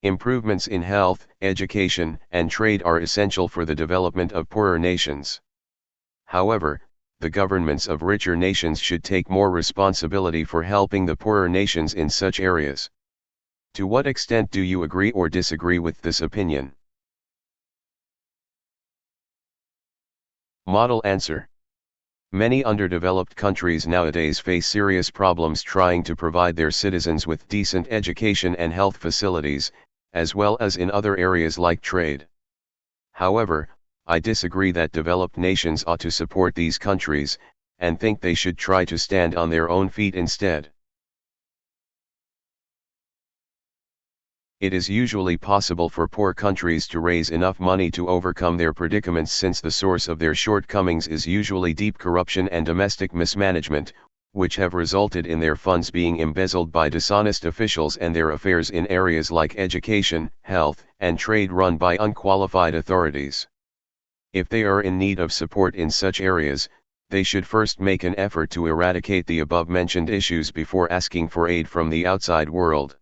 Improvements in health, education, and trade are essential for the development of poorer nations. However, the governments of richer nations should take more responsibility for helping the poorer nations in such areas. To what extent do you agree or disagree with this opinion? Model answer. Many underdeveloped countries nowadays face serious problems trying to provide their citizens with decent education and health facilities, as well as in other areas like trade. However, I disagree that developed nations ought to support these countries, and think they should try to stand on their own feet instead. It is usually possible for poor countries to raise enough money to overcome their predicaments, since the source of their shortcomings is usually deep corruption and domestic mismanagement, which have resulted in their funds being embezzled by dishonest officials and their affairs in areas like education, health, and trade run by unqualified authorities. If they are in need of support in such areas, they should first make an effort to eradicate the above-mentioned issues before asking for aid from the outside world.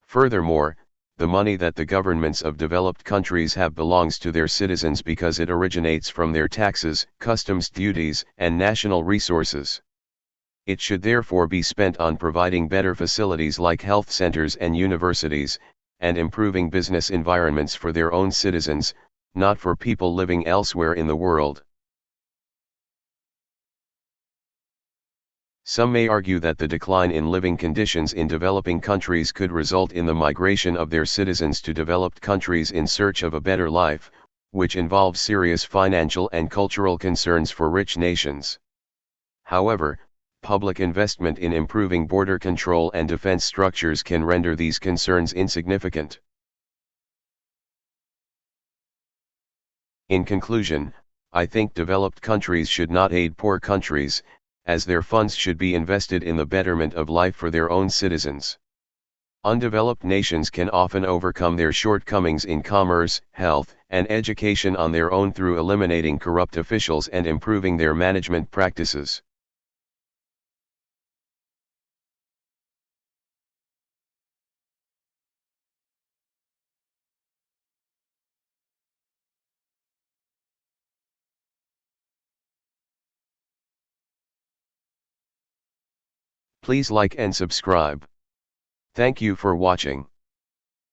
Furthermore, the money that the governments of developed countries have belongs to their citizens because it originates from their taxes, customs duties, and national resources. It should therefore be spent on providing better facilities like health centers and universities, and improving business environments for their own citizens, not for people living elsewhere in the world. Some may argue that the decline in living conditions in developing countries could result in the migration of their citizens to developed countries in search of a better life, which involves serious financial and cultural concerns for rich nations. However, public investment in improving border control and defense structures can render these concerns insignificant. In conclusion, I think developed countries should not aid poor countries, as their funds should be invested in the betterment of life for their own citizens. Undeveloped nations can often overcome their shortcomings in commerce, health, and education on their own through eliminating corrupt officials and improving their management practices. Please like and subscribe. Thank you for watching.